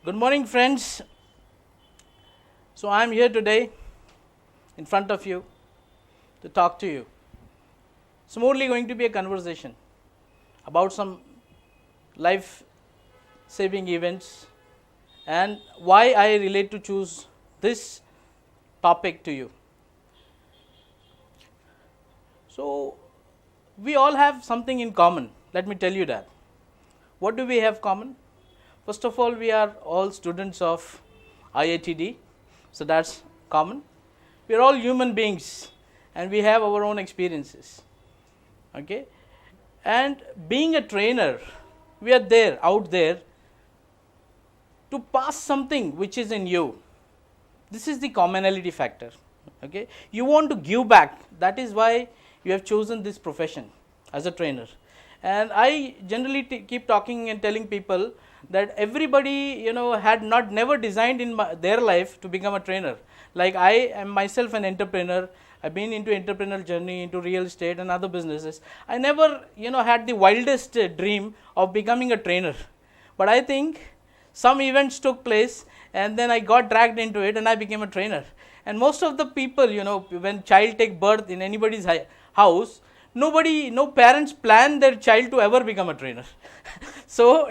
Good morning, friends. So I am here today in front of you to talk to you. It's morely going to be a conversation about some life saving events and why I relate to choose this topic to you. So we all have something in common. Let me tell you that. What do we have common? First of all, we are all students of IITD, so that's common. We are all human beings and we have our own experiences. Okay? And being a trainer, we are there, out there, to pass something which is in you. This is the commonality factor. Okay? You want to give back. That is why you have chosen this profession as a trainer. And I generally keep talking and telling people that everybody had never designed in their life to become a trainer. Like I am myself an entrepreneur. I've been into entrepreneurial journey, into real estate and other businesses. I never had the wildest dream of becoming a trainer, but I think some events took place and then I got dragged into it and I became a trainer. And most of the people, when child take birth in anybody's house, no parents plan their child to ever become a trainer. so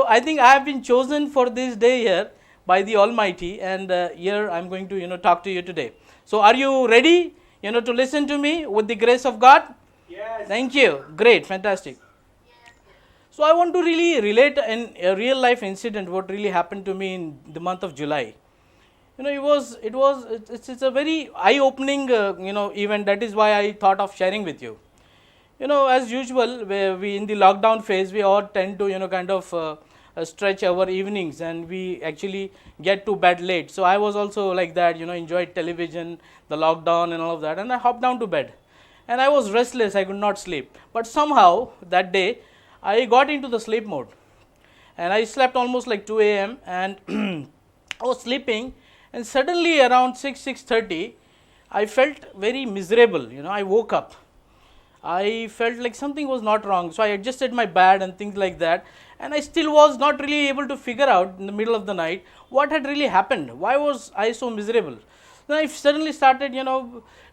I think I have been chosen for this day here by the Almighty, and here I'm going to talk to you today. So are you ready to listen to me with the grace of God? Yes. Thank you. Great, fantastic. So I want to really relate a real life incident what really happened to me in the month of July. It's a very eye opening event. That is why I thought of sharing with you. As usual, we in the lockdown phase, we all tend to stretch our evenings, and we actually get to bed late. So I was also like that, enjoyed television, the lockdown and all of that, and I hopped down to bed. And I was restless, I could not sleep. But somehow that day, I got into the sleep mode. And I slept almost like 2 a.m. and I was sleeping, and suddenly around 6:30, I felt very miserable. I woke up. I felt like something was not wrong, so I adjusted my bed and things like that, and I still was not really able to figure out in the middle of the night what had really happened. Why was I so miserable? Then I suddenly started,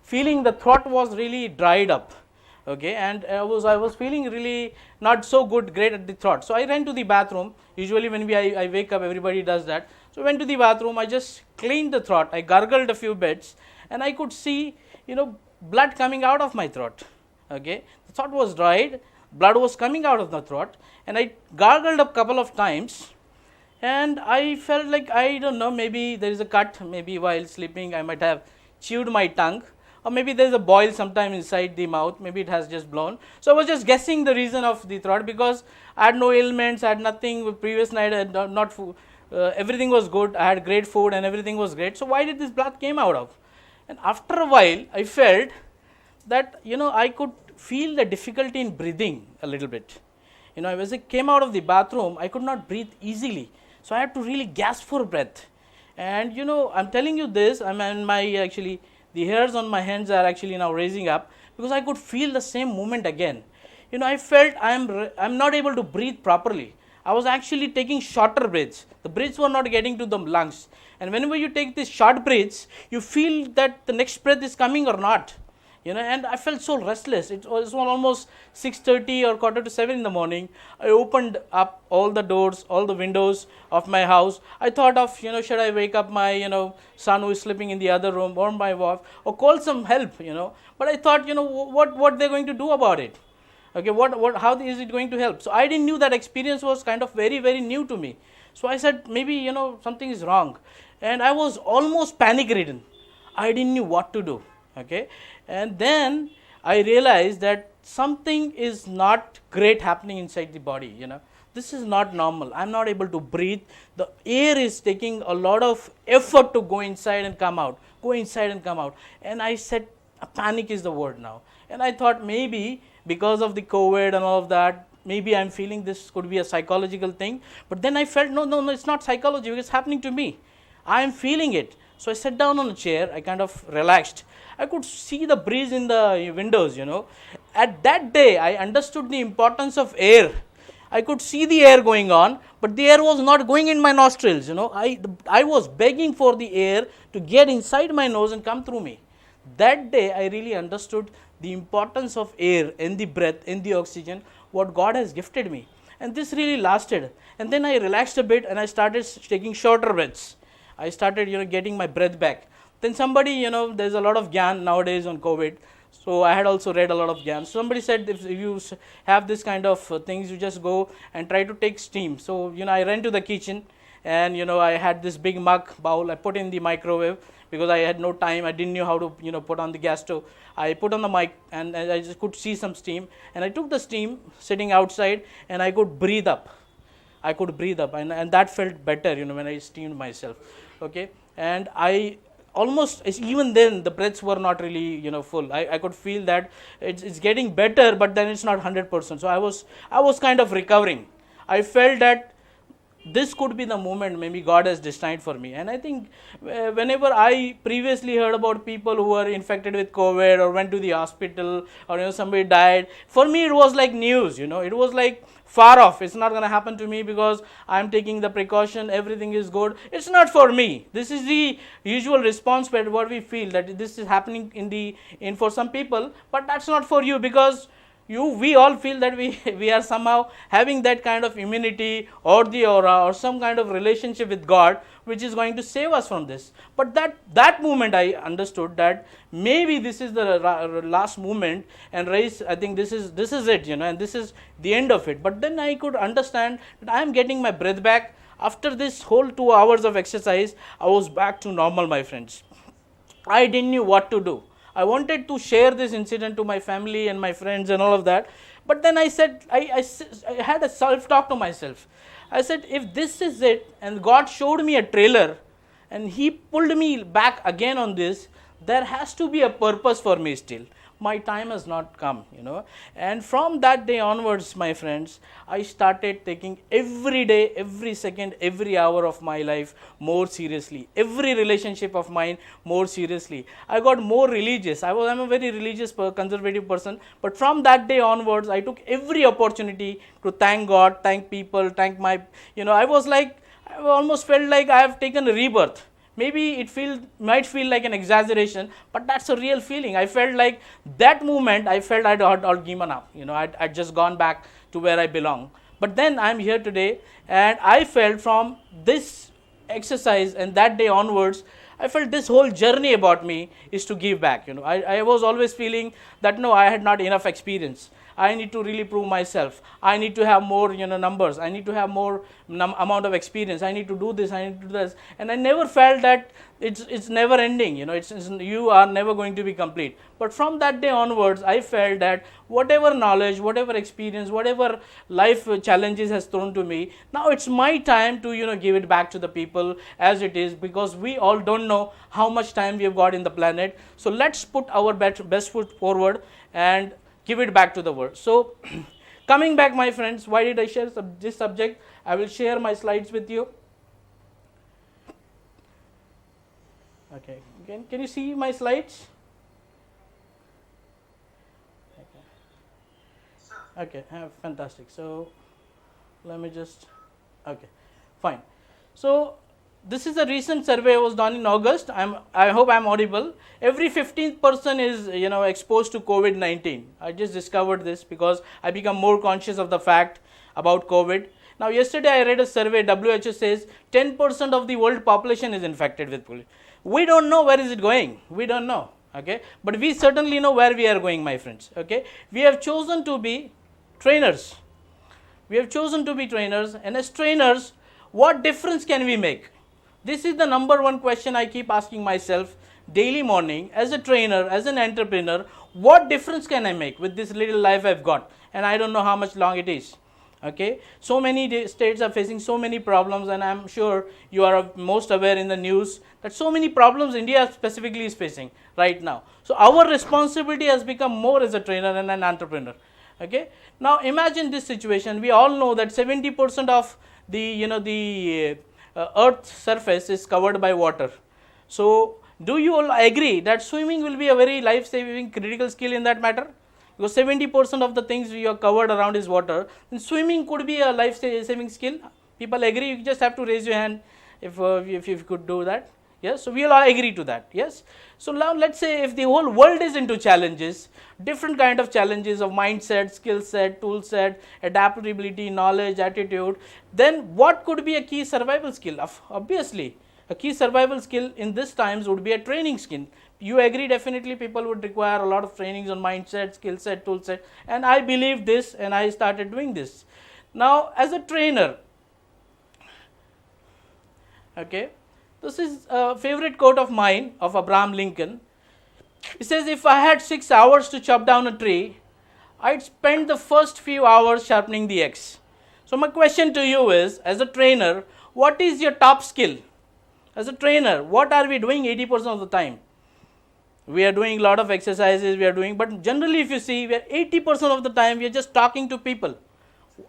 feeling the throat was really dried up. Okay, and I was feeling really not so great at the throat. So I ran to the bathroom. Usually when I wake up, everybody does that. So I went to the bathroom. I just cleaned the throat. I gargled a few bits, and I could see, blood coming out of my throat. Okay, the throat was dried, blood was coming out of the throat, and I gargled a couple of times, and I felt like, I don't know, maybe there is a cut, maybe while sleeping I might have chewed my tongue, or maybe there is a boil sometime inside the mouth, maybe it has just blown. So I was just guessing the reason of the throat, because I had no ailments, I had nothing. Previous night I had not food, everything was good, I had great food and everything was great. So why did this blood came out of? And after a while I felt that I could feel the difficulty in breathing a little bit. As I came out of the bathroom, I could not breathe easily, so I had to really gasp for breath. And I'm telling you this, actually the hairs on my hands are actually now raising up, because I could feel the same movement again. I felt I'm not able to breathe properly. I was actually taking shorter breaths. The breaths were not getting to the lungs, and whenever you take these short breaths, you feel that the next breath is coming or not. And I felt so restless. It was almost 6:30 or 6:45 in the morning. I opened up all the doors, all the windows of my house. I thought of, should I wake up my, son who is sleeping in the other room, or my wife, or call some help, But I thought, what they're going to do about it? Okay, how is it going to help? So I didn't knew that experience was kind of very, very new to me. So I said, maybe, something is wrong. And I was almost panic ridden. I didn't know what to do. Okay, and then I realized that something is not great happening inside the body. This is not normal. I'm not able to breathe. The air is taking a lot of effort to go inside and come out, and I said, panic is the word now. And I thought, maybe because of the COVID and all of that, maybe I'm feeling this could be a psychological thing. But then I felt, no, it's not psychology, it's happening to me. I am feeling it. So I sat down on a chair, I kind of relaxed. I could see the breeze in the windows. At that day, I understood the importance of air. I could see the air going on, but the air was not going in my nostrils. I was begging for the air to get inside my nose and come through me. That day, I really understood the importance of air and the breath and the oxygen, what God has gifted me. And this really lasted. And then I relaxed a bit and I started taking shorter breaths. I started, getting my breath back. Then somebody, there's a lot of gyan nowadays on COVID. So I had also read a lot of gyan. Somebody said if you have this kind of things, you just go and try to take steam. So, I ran to the kitchen and, I had this big mug bowl. I put in the microwave because I had no time. I didn't know how to, put on the gas stove. I put on the mic and I just could see some steam. And I took the steam sitting outside and I could breathe up. And that felt better, when I steamed myself. Okay. And I almost, even then the breaths were not really full. I could feel that it's getting better, but then it's not 100%. So I was kind of recovering. I felt that this could be the moment maybe God has destined for me. And I think whenever I previously heard about people who were infected with COVID or went to the hospital or somebody died, for me it was like news. It was like far off. It's not going to happen to me because I'm taking the precaution, everything is good. It's not for me. This is the usual response what we feel, that this is happening in for some people, but that's not for you, because we all feel that we are somehow having that kind of immunity or the aura or some kind of relationship with God which is going to save us from this. But that moment I understood that maybe this is the last moment, and race, I think this is it, and this is the end of it. But then I could understand that I am getting my breath back. After this whole 2 hours of exercise, I was back to normal, my friends. I didn't know what to do. I wanted to share this incident to my family and my friends and all of that. But then I said, I had a self-talk to myself. I said, if this is it, and God showed me a trailer, and He pulled me back again on this, there has to be a purpose for me still. My time has not come, And from that day onwards, my friends, I started taking every day, every second, every hour of my life more seriously. Every relationship of mine more seriously. I got more religious. I'm a very religious, conservative person. But from that day onwards, I took every opportunity to thank God, thank people, thank my, I was like, I almost felt like I have taken a rebirth. Maybe might feel like an exaggeration, but that's a real feeling. I felt like that moment, I felt I'd all given up. I'd just gone back to where I belong. But then I'm here today, and I felt from this exercise and that day onwards, I felt this whole journey about me is to give back. I was always feeling that no, I had not enough experience. I need to really prove myself. I need to have more, numbers. I need to have more amount of experience. I need to do this. I need to do this. And I never felt that it's never ending. You are never going to be complete. But from that day onwards, I felt that whatever knowledge, whatever experience, whatever life challenges has thrown to me, now it's my time to give it back to the people as it is, because we all don't know how much time we have got in the planet. So let's put our best foot forward and give it back to the world. So coming back, my friends, why did I share this subject? I will share my slides with you. Okay, can you see my slides? Okay, fantastic. So let me just, okay, fine. So this is a recent survey was done in August. I hope I'm audible. Every 15th person is exposed to COVID-19. I just discovered this because I become more conscious of the fact about COVID. Now yesterday I read a survey. WHO says 10% of the world population is infected with COVID. We don't know where is it going. We don't know. Okay, but we certainly know where we are going, my friends. Okay, we have chosen to be trainers. We have chosen to be trainers, and as trainers, what difference can we make? This is the number one question I keep asking myself daily morning. As a trainer, as an entrepreneur, what difference can I make with this little life I've got? And I don't know how much long it is. Okay, so many states are facing so many problems, and I'm sure you are most aware in the news that so many problems India specifically is facing right now. So our responsibility has become more as a trainer and an entrepreneur. Okay, now imagine this situation. We all know that 70% of the Earth's surface is covered by water. So do you all agree that swimming will be a very life-saving critical skill in that matter? because 70% of the things you are covered around is water, then swimming could be a life saving skill. People agree? You just have to raise your hand if you could do that. Yes, so we all agree to that. Yes, so now let's say if the whole world is into challenges, different kind of challenges of mindset, skill set, tool set, adaptability, knowledge, attitude, then what could be a key survival skill? Obviously, a key survival skill in this times would be a training skill. You agree? Definitely people would require a lot of trainings on mindset, skill set, tool set, and I believe this and I started doing this. Now as a trainer, okay, this is a favorite quote of mine of Abraham Lincoln. He says, if I had 6 hours to chop down a tree, I'd spend the first few hours sharpening the axe. So my question to you is, as a trainer, what is your top skill? As a trainer, what are we doing 80% of the time? We are doing a lot of exercises, but generally if you see, we are 80% of the time we are just talking to people.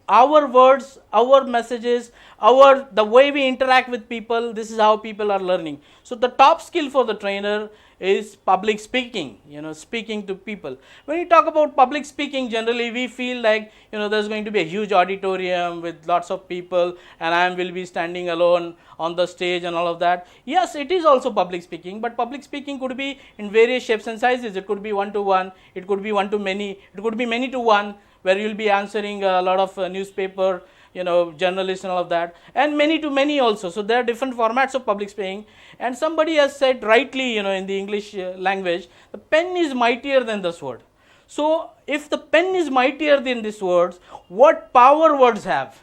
Our words, our messages, the way we interact with people, this is how people are learning. So the top skill for the trainer is public speaking, speaking to people. When you talk about public speaking, generally we feel like, there's going to be a huge auditorium with lots of people and I will be standing alone on the stage and all of that. Yes, it is also public speaking, but public speaking could be in various shapes and sizes. It could be one-to-one, it could be one-to-many, it could be many-to-one, where you will be answering a lot of newspaper, journalists and all of that, and many to many also. So there are different formats of public speaking, and somebody has said rightly, in the English language, the pen is mightier than the sword. So if the pen is mightier than these words, what power words have?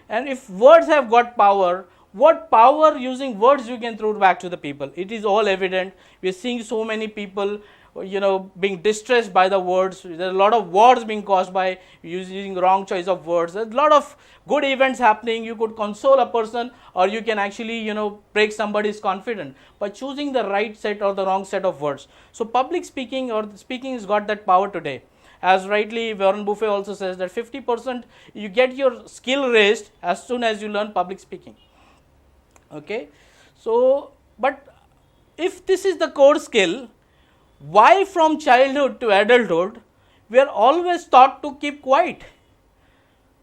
And if words have got power, what power using words you can throw back to the people? It is all evident. We are seeing so many people being distressed by the words. There are a lot of wars being caused by using wrong choice of words. There's a lot of good events happening. You could console a person, or you can actually break somebody's confidence by choosing the right set or the wrong set of words. So public speaking or speaking has got that power today. As rightly Warren Buffett also says that 50% you get your skill raised as soon as you learn public speaking. Okay, so but if this is the core skill, why from childhood to adulthood we are always taught to keep quiet?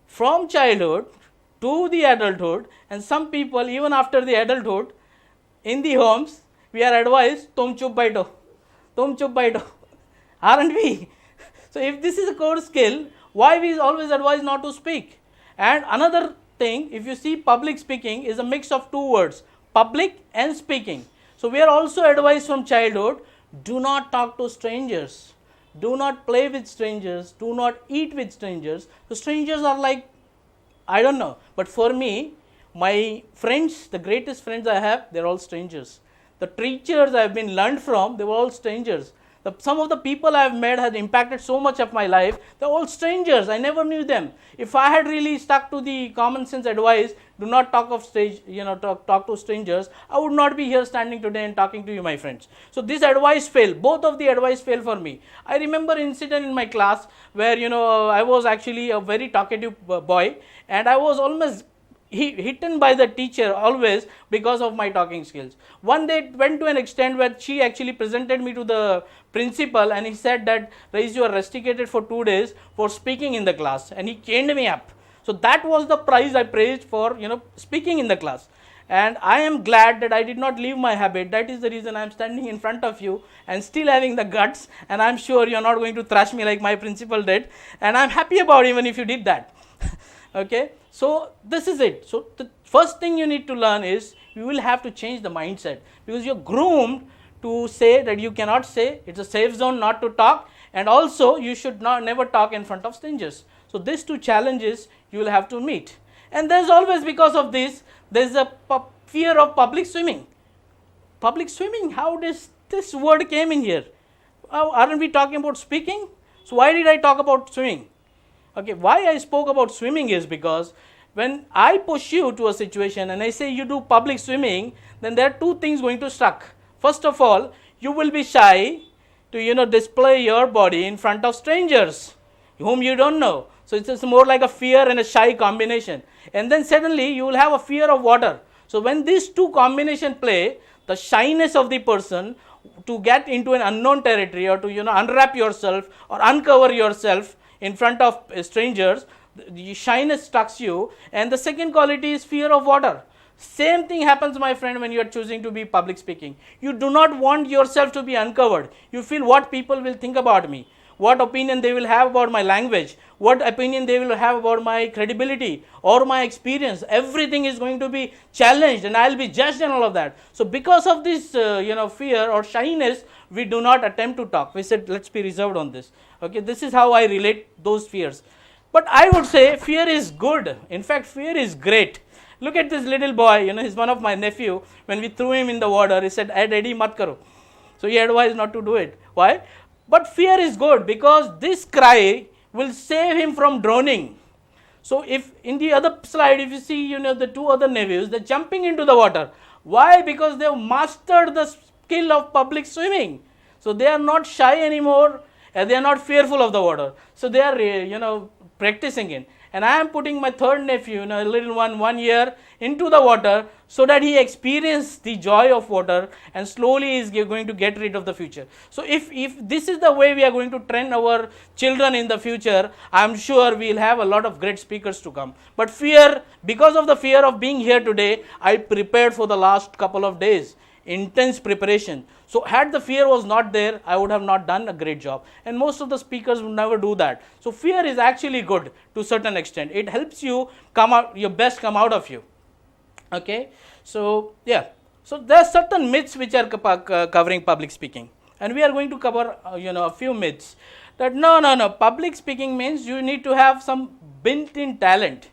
From childhood to the adulthood, and some people even after the adulthood in the homes we are advised, tum chup baito, aren't we? So if this is a core skill, why we always advised not to speak? And another thing, if you see, public speaking is a mix of two words, public and speaking. So we are also advised from childhood, do not talk to strangers, do not play with strangers, do not eat with strangers. So strangers are like, I don't know, but for me, my friends, the greatest friends I have, they're all strangers. The teachers I've been learned from, they were all strangers. Some of the people I've met had impacted so much of my life. They're all strangers. I never knew them. If I had really stuck to the common sense advice, do not talk talk to strangers, I would not be here standing today and talking to you, my friends. So this advice failed. Both of the advice failed for me. I remember an incident in my class where I was actually a very talkative boy, and I was almost hidden by the teacher always because of my talking skills. One day it went to an extent where she actually presented me to the principal, and he said that, Rais, you are rusticated for 2 days for speaking in the class, and he chained me up. So that was the prize I praised for speaking in the class. And I am glad that I did not leave my habit. That is the reason I am standing in front of you and still having the guts, and I am sure you are not going to thrash me like my principal did, and I am happy about even if you did that. Okay, so this is it. So the first thing you need to learn is you will have to change the mindset, because you're groomed to say that you cannot say, it's a safe zone not to talk, and also you should never talk in front of strangers. So these two challenges you will have to meet. And there's always, because of this, there's a fear of public swimming. Public swimming, how does this word came in here? Aren't we talking about speaking? So why did I talk about swimming? Okay, why I spoke about swimming is because when I push you to a situation and I say you do public swimming, then there are two things going to stuck. First of all, you will be shy to display your body in front of strangers whom you don't know. So it's more like a fear and a shy combination. And then suddenly you will have a fear of water. So when these two combination play, the shyness of the person to get into an unknown territory, or to unwrap yourself or uncover yourself in front of strangers, the shyness stucks you. And the second quality is fear of water. Same thing happens, my friend, when you are choosing to be public speaking. You do not want yourself to be uncovered. You feel, what people will think about me, what opinion they will have about my language, what opinion they will have about my credibility or my experience. Everything is going to be challenged and I will be judged and all of that. So because of this fear or shyness, we do not attempt to talk. We said, let's be reserved on this. Okay, this is how I relate those fears. But I would say fear is good. In fact, fear is great. Look at this little boy, he's one of my nephew. When we threw him in the water, he said, "Ready, mat karo." So he advised not to do it. Why? But fear is good, because this cry will save him from drowning. So if in the other slide, if you see, the two other nephews, they're jumping into the water. Why? Because they've mastered the skill of public swimming. So they are not shy anymore, and they are not fearful of the water. So they are, practicing it. And I am putting my third nephew, a little one, 1 year, into the water, so that he experiences the joy of water and slowly is going to get rid of the future. So if this is the way we are going to train our children in the future, I am sure we will have a lot of great speakers to come. But fear, because of the fear of being here today, I prepared for the last couple of days. Intense preparation. So had the fear was not there, I would have not done a great job. And most of the speakers would never do that. So fear is actually good to a certain extent. It helps you come out, your best come out of you. Okay. So yeah. So there are certain myths which are covering public speaking. And we are going to cover a few myths. That no, public speaking means you need to have some built-in talent.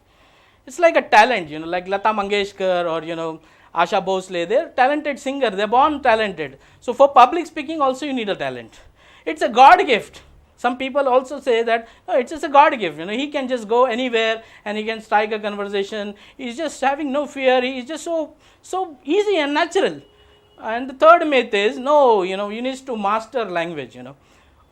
It's like a talent, like Lata Mangeshkar or Asha Bhosle, they're talented singer, they're born talented. So for public speaking also you need a talent. It's a God gift. Some people also say that no, it's just a God gift. He can just go anywhere and he can strike a conversation. He's just having no fear. He's just so easy and natural. And the third myth is no, you need to master language.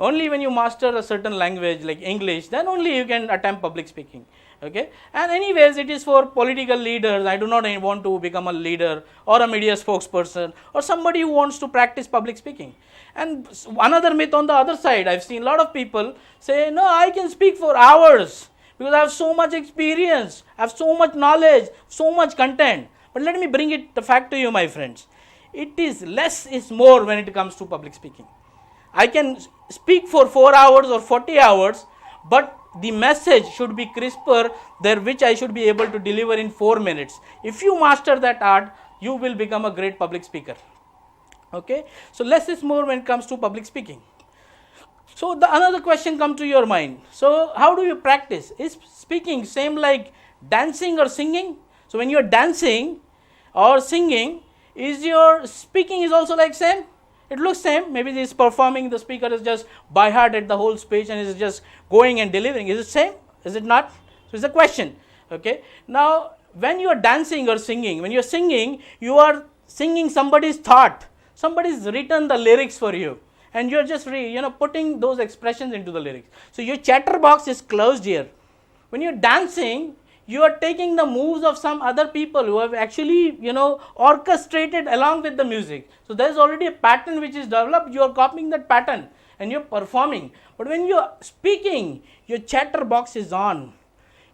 Only when you master a certain language like English, then only you can attempt public speaking. Okay, and anyways, it is for political leaders. I do not want to become a leader or a media spokesperson or somebody who wants to practice public speaking. And another myth on the other side, I've seen a lot of people say, no, I can speak for hours because I have so much experience, I have so much knowledge, so much content. But let me bring the fact to you, my friends. It is less is more when it comes to public speaking. I can speak for 4 hours or 40 hours, but the message should be crisper, there which I should be able to deliver in 4 minutes. If you master that art, you will become a great public speaker. Okay, so less is more when it comes to public speaking. So another question comes to your mind. So how do you practice? Is speaking same like dancing or singing? So when you are dancing or singing, is your speaking is also like same? It looks same. Maybe this performing, the speaker is just by heart at the whole speech and is just going and delivering. Is it same? Is it not? So it's a question. Okay. Now, when you are dancing or singing, when you are singing, you are singing somebody's thought. Somebody's written the lyrics for you, and you are just putting those expressions into the lyrics. So your chatterbox is closed here. When you are dancing, you are taking the moves of some other people who have actually, orchestrated along with the music. So there is already a pattern which is developed. You are copying that pattern and you are performing. But when you are speaking, your chatterbox is on.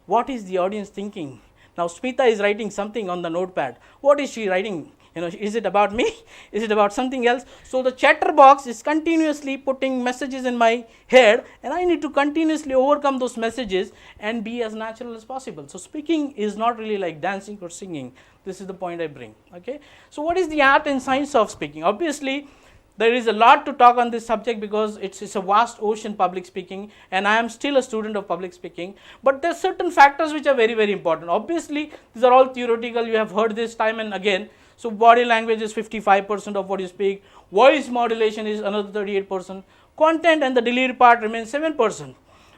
What is the audience thinking? Now Smita is writing something on the notepad. What is she writing? Is it about me? Is it about something else? So the chatterbox is continuously putting messages in my head, and I need to continuously overcome those messages and be as natural as possible. So speaking is not really like dancing or singing. This is the point I bring. Okay. So what is the art and science of speaking? Obviously, there is a lot to talk on this subject because it's a vast ocean, public speaking, and I am still a student of public speaking. But there are certain factors which are very, very important. Obviously, these are all theoretical. You have heard this time and again. So body language is 55% of what you speak. Voice modulation is another 38%. Content and the delivery part remains 7%.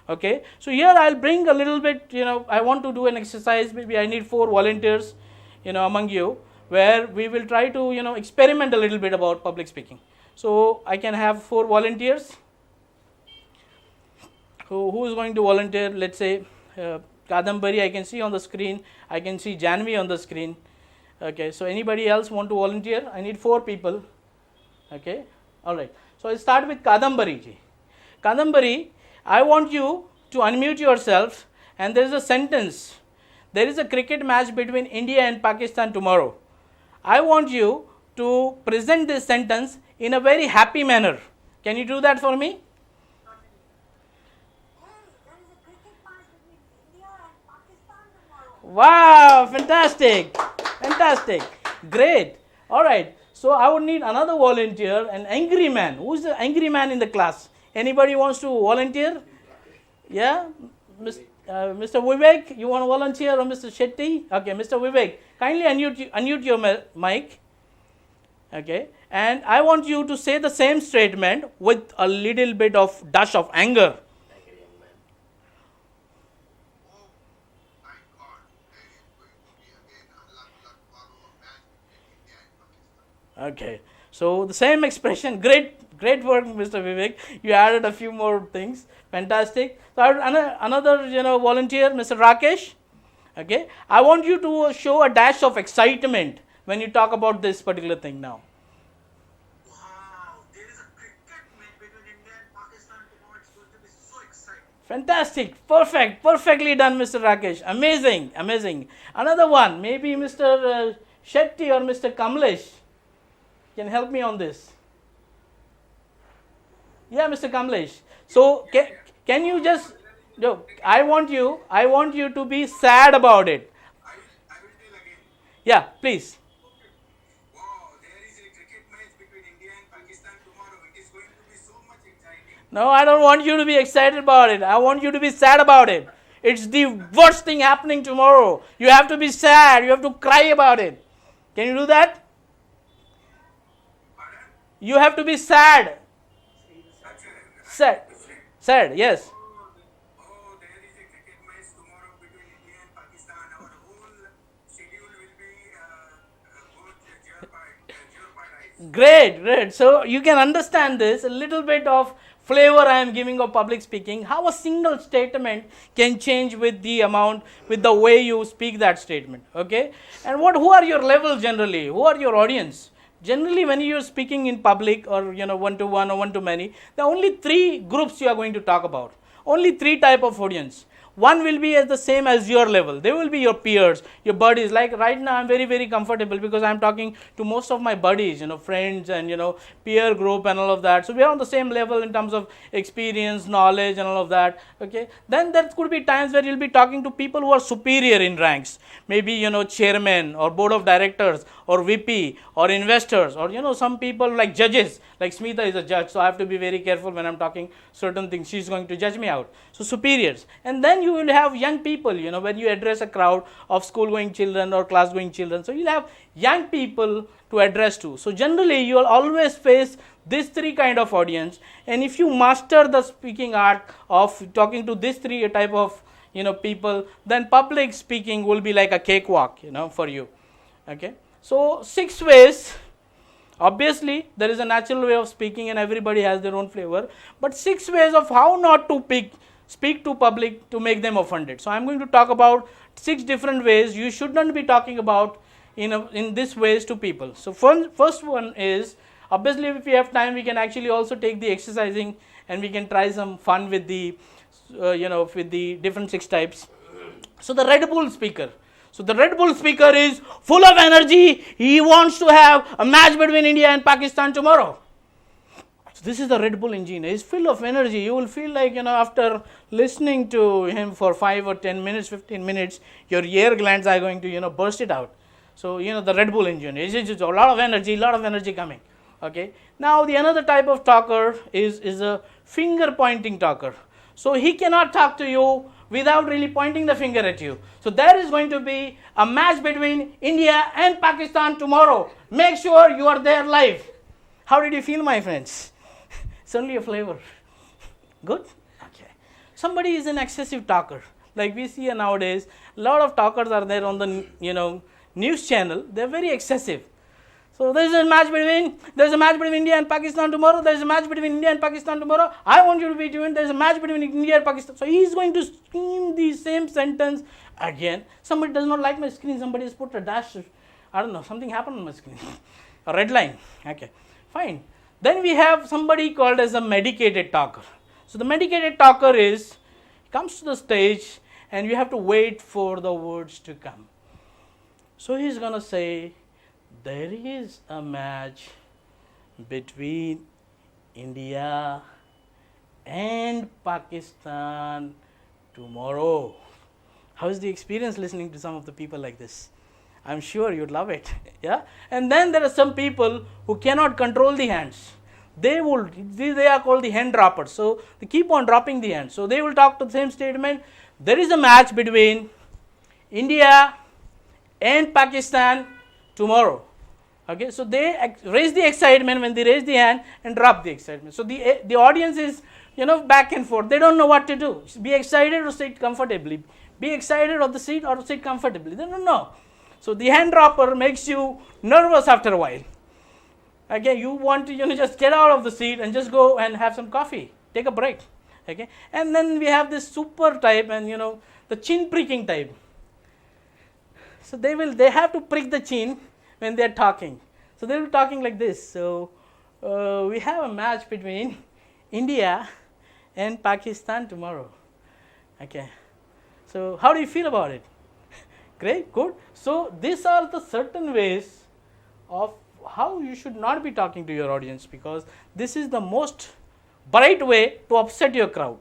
Okay. So here I'll bring a little bit, I want to do an exercise. Maybe I need 4 volunteers, among you, where we will try to, experiment a little bit about public speaking. So I can have 4 volunteers. Who is going to volunteer? Let's say Kadambari, I can see on the screen. I can see Janvi on the screen. Okay, so anybody else want to volunteer? I need 4 people. Okay, all right. So I start with Kadambari ji. Kadambari, I want you to unmute yourself, and there is a sentence. There is a cricket match between India and Pakistan tomorrow. I want you to present this sentence in a very happy manner. Can you do that for me? Wow, fantastic, fantastic, great. All right, so I would need another volunteer, an angry man. Who's the angry man in the class? Anybody wants to volunteer? Yeah, Mr. Vivek, you want to volunteer, or Mr. Shetty? Okay, Mr. Vivek, kindly unmute your mic. Okay, and I want you to say the same statement with a little bit of dash of anger. Okay, so the same expression. Great work, Mr. Vivek. You added a few more things. Fantastic. So another volunteer, Mr. Rakesh. Okay, I want you to show a dash of excitement when you talk about this particular thing now. Wow, there is a cricket match between India and Pakistan tomorrow. It's going to be so exciting. Fantastic, perfectly done, Mr. Rakesh. Amazing. Another one, maybe Mr. Shetty or Mr. Kamlesh can help me on this. Yeah, Mr. Kamlesh. So can you just I want you to be sad about it. I will tell again. Yeah, please. Wow, there is a cricket match between India and Pakistan tomorrow. It is going to be so much exciting. No, I don't want you to be excited about it. I want you to be sad about it. It's the worst thing happening tomorrow. You have to be sad. You have to cry about it. Can you do that? Pardon? You have to be sad. Sad, yes. Oh, there is a cricket match tomorrow between India and Pakistan. Our whole schedule will be Great. So you can understand this, a little bit of flavor I am giving of public speaking, how a single statement can change with the way you speak that statement. Okay, and who are your levels generally? Who are your audience? Generally, when you are speaking in public or one-to-one or one-to-many, there are only 3 groups you are going to talk about. Only 3 type of audience. One will be as the same as your level. They will be your peers, your buddies. Like right now, I'm very comfortable because I'm talking to most of my buddies, friends and peer group and all of that. So we are on the same level in terms of experience, knowledge, and all of that. Okay. Then there could be times where you'll be talking to people who are superior in ranks. Maybe chairman or board of directors or VP or investors or some people like judges. Like Smita is a judge, so I have to be very careful when I'm talking certain things. She's going to judge me out. So superiors. And then you will have young people, when you address a crowd of school-going children or class-going children. So you'll have young people to address to. So generally, you will always face these 3 kind of audience. And if you master the speaking art of talking to these 3 type of people, then public speaking will be like a cakewalk, for you. Okay. So 6 ways. Obviously, there is a natural way of speaking and everybody has their own flavor. But 6 ways of how not to speak to public to make them offended. So I am going to talk about 6 different ways you should not be talking about in this ways to people. So first one is, obviously if we have time we can actually also take the exercising and we can try some fun with the with the different 6 types. So the Red Bull speaker. So the Red Bull speaker is full of energy. He wants to have a match between India and Pakistan tomorrow. So this is the Red Bull engine. He's full of energy. You will feel like, after listening to him for 5 or 10 minutes, 15 minutes, your ear glands are going to, burst it out. So, the Red Bull engine is just a lot of energy coming. Okay. Now, the another type of talker is a finger pointing talker. So he cannot talk to you without really pointing the finger at you. So there is going to be a match between India and Pakistan tomorrow. Make sure you are there live. How did you feel, my friends? It's only a flavor. Good? Okay. Somebody is an excessive talker. Like we see nowadays, a lot of talkers are there on the news channel. They're very excessive. So there's a match between India and Pakistan tomorrow. There's a match between India and Pakistan tomorrow. I want you to be tuned. There's a match between India and Pakistan. So he's going to scream the same sentence again. Somebody does not like my screen. Somebody has put a dash I don't know, something happened on my screen. A red line. Okay, fine. Then we have somebody called as a medicated talker. So the medicated talker is, comes to the stage and you have to wait for the words to come. So he's going to say, there is a match between India and Pakistan tomorrow. How is the experience listening to some of the people like this? I'm sure you'd love it. Yeah. And then there are some people who cannot control the hands. They are called the hand droppers. So they keep on dropping the hands. So they will talk to the same statement. There is a match between India and Pakistan tomorrow. Okay. So they raise the excitement when they raise the hand and drop the excitement. So the audience is, back and forth. They don't know what to do. Be excited or sit comfortably. Be excited or sit comfortably. They don't know. So the hand dropper makes you nervous after a while. Okay, you want to just get out of the seat and just go and have some coffee, take a break. Okay, and then we have this super type and the chin pricking type. So they have to prick the chin when they are talking. So they will be talking like this. So we have a match between India and Pakistan tomorrow. Okay, so how do you feel about it? Great, good. So these are the certain ways of how you should not be talking to your audience, because this is the most bright way to upset your crowd,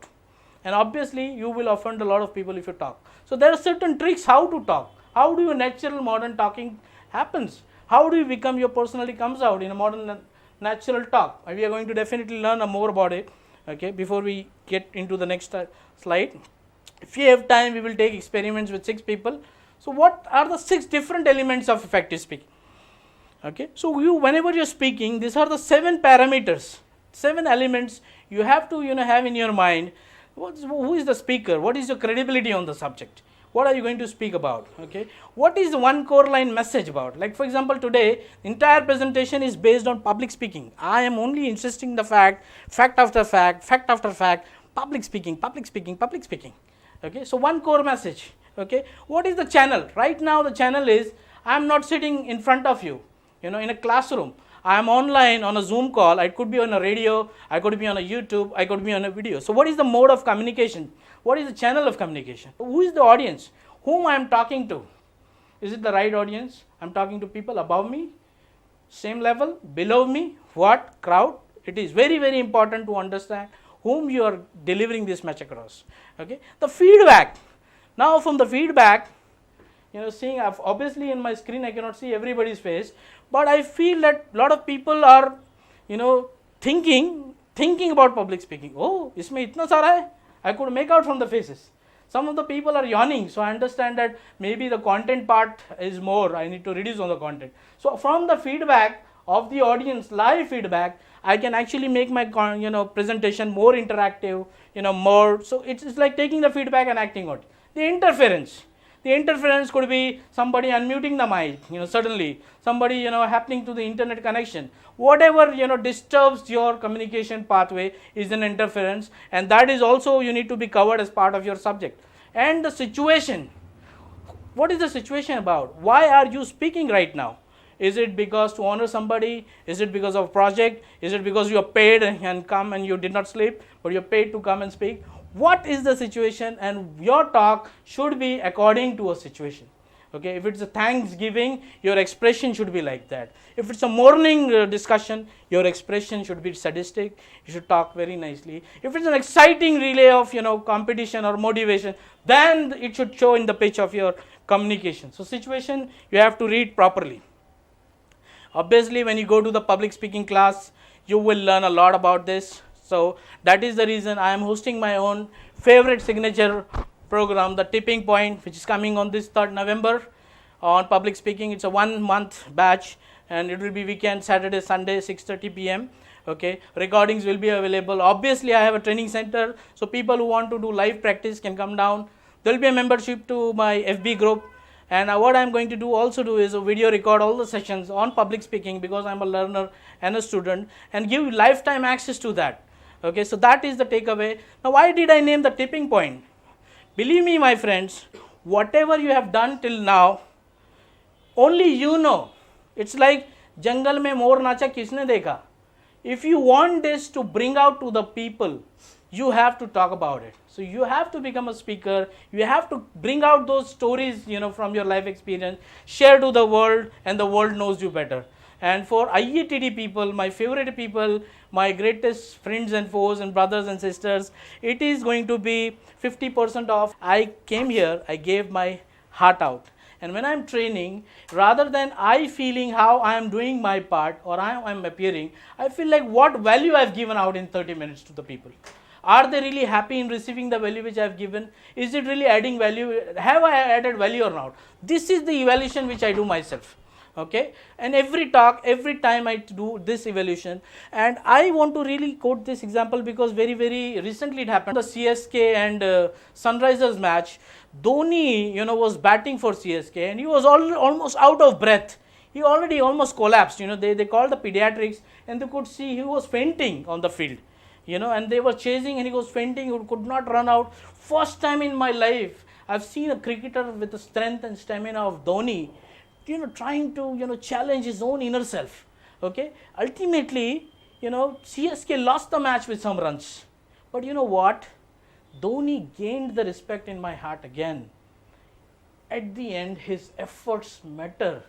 and obviously you will offend a lot of people if you talk. So there are certain tricks how to talk. How do your natural modern talking happens? How do you become your personality comes out in a modern natural talk? We are going to definitely learn more about it. Okay, before we get into the next slide. If we have time, we will take experiments with 6 people. So what are the 6 different elements of effective speaking? Okay, so whenever you're speaking, these are the 7 parameters, 7 elements you have to have in your mind. Who is the speaker? What is your credibility on the subject? What are you going to speak about? Okay, what is the one core line message about? Like for example, today entire presentation is based on public speaking. I am only insisting the fact after fact, public speaking. Okay, so one core message. Okay, what is the channel? Right now the channel is, I am not sitting in front of you, in a classroom. I am online on a Zoom call. I could be on a radio, I could be on a YouTube, I could be on a video. So what is the mode of communication? What is the channel of communication? Who is the audience? Whom I am talking to? Is it the right audience? I am talking to people above me, same level, below me, what crowd? It is very, very important to understand whom you are delivering this message across. Okay, the feedback. Now from the feedback, seeing obviously in my screen I cannot see everybody's face, but I feel that a lot of people are thinking about public speaking. Oh, isme itna sara hai? I could make out from the faces. Some of the people are yawning, so I understand that maybe the content part is more, I need to reduce on the content. So from the feedback of the audience, live feedback, I can actually make my presentation more interactive, more. So it's like taking the feedback and acting on it. The interference could be somebody unmuting the mic, suddenly somebody happening to the internet connection. Whatever disturbs your communication pathway is an interference, and that is also you need to be covered as part of your subject. And the situation, what is the situation about? Why are you speaking right now? Is it because to honor somebody? Is it because of project? Is it because you are paid and come and you did not sleep, but you are paid to come and speak? What is the situation? And your talk should be according to a situation. Okay, if it's a Thanksgiving, your expression should be like that. If it's a morning discussion, your expression should be sadistic. You should talk very nicely. If it's an exciting relay of competition or motivation, then it should show in the pitch of your communication. So situation you have to read properly. Obviously, when you go to the public speaking class, you will learn a lot about this. So that is the reason I am hosting my own favorite signature program, the Tipping Point, which is coming on this 3rd November on public speaking. It's a 1-month batch, and it will be weekend, Saturday, Sunday, 6:30 p.m. Okay, recordings will be available. Obviously, I have a training center, so people who want to do live practice can come down. There will be a membership to my FB group. And what I am going to do is a video record all the sessions on public speaking, because I am a learner and a student, and give lifetime access to that. Okay, so that is the takeaway. Now, why did I name the Tipping Point? Believe me, my friends, whatever you have done till now, only you know. It's like jungle mein mor nacha kisne dekha. If you want this to bring out to the people, you have to talk about it. So you have to become a speaker. You have to bring out those stories, from your life experience, share to the world, and the world knows you better. And for IETD people, my favorite people, my greatest friends and foes and brothers and sisters, it is going to be 50% off. I came here, I gave my heart out. And when I'm training, rather than I feeling how I am doing my part or I am appearing, I feel like what value I've given out in 30 minutes to the people. Are they really happy in receiving the value which I have given? Is it really adding value? Have I added value or not? This is the evaluation which I do myself. Okay, and every talk, every time I do this evaluation, and I want to really quote this example because very recently it happened. The CSK and Sunrisers match, Dhoni was batting for CSK and he was almost out of breath. He already almost collapsed. They called the pediatrics and they could see he was fainting on the field. And they were chasing and he was fainting, he could not run out. First time in my life I've seen a cricketer with the strength and stamina of Dhoni trying to challenge his own inner self. Okay, ultimately CSK lost the match with some runs, but you know what, Dhoni gained the respect in my heart again. At the end his efforts matter.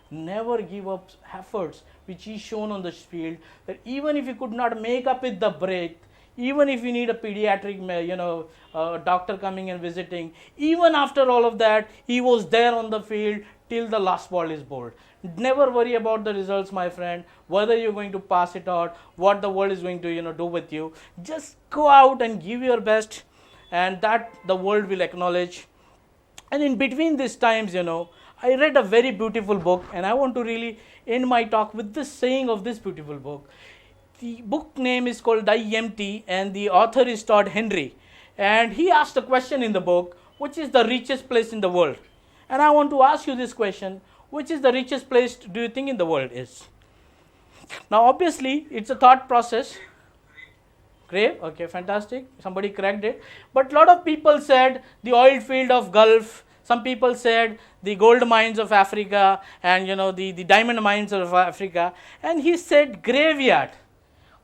Never give up efforts which he shown on the field, that even if you could not make up with the breath, even if you need a pediatric doctor coming and visiting, even after all of that he was there on the field till the last ball is bowled. Never worry about the results, my friend, whether you're going to pass it out, what the world is going to do with you. Just go out and give your best, and that the world will acknowledge. And in between these times, I read a very beautiful book, and I want to really end my talk with this saying of this beautiful book. The book name is called Die Empty, and the author is Todd Henry. And he asked a question in the book, which is the richest place in the world? And I want to ask you this question, which is the richest place do you think in the world is? Now obviously it's a thought process. Grave, okay, fantastic, somebody correct it. But a lot of people said the oil field of Gulf, some people said the gold mines of Africa, and the diamond mines of Africa, and he said graveyard.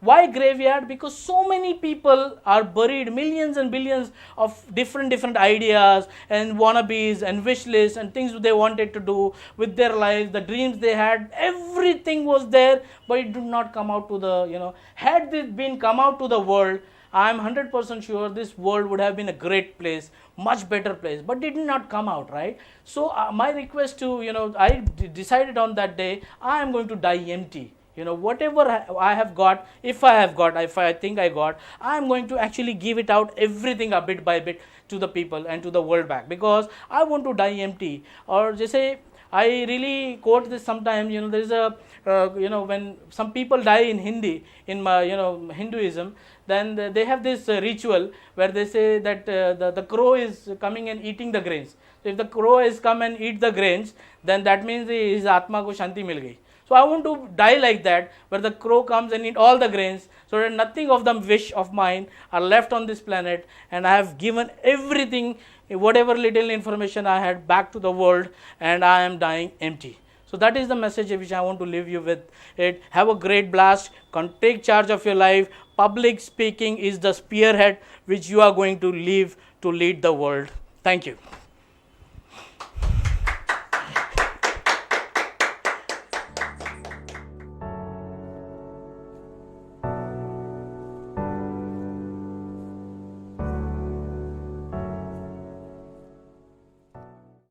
Why graveyard? Because so many people are buried, millions and billions of different ideas and wannabes and wish lists and things they wanted to do with their lives, the dreams they had, everything was there, but it did not come out to the, had this been come out to the world, I am 100% sure this world would have been a great place, much better place, but it did not come out, right? So my request to, I decided on that day, I am going to die empty. Whatever I have got, if I think I got, I am going to actually give it out, everything a bit by bit to the people and to the world back, because I want to die empty. Or just say, I really quote this sometimes, there is a, when some people die in Hindi, in my, Hinduism, then they have this ritual where they say that the crow is coming and eating the grains. So if the crow has come and eat the grains, then that means his atma ko shanti mil gayi. So I want to die like that, where the crow comes and eat all the grains, so that nothing of the wish of mine are left on this planet, and I have given everything, whatever little information I had, back to the world, and I am dying empty. So that is the message which I want to leave you with. Have a great blast, take charge of your life. Public speaking is the spearhead which you are going to leave to lead the world. Thank you.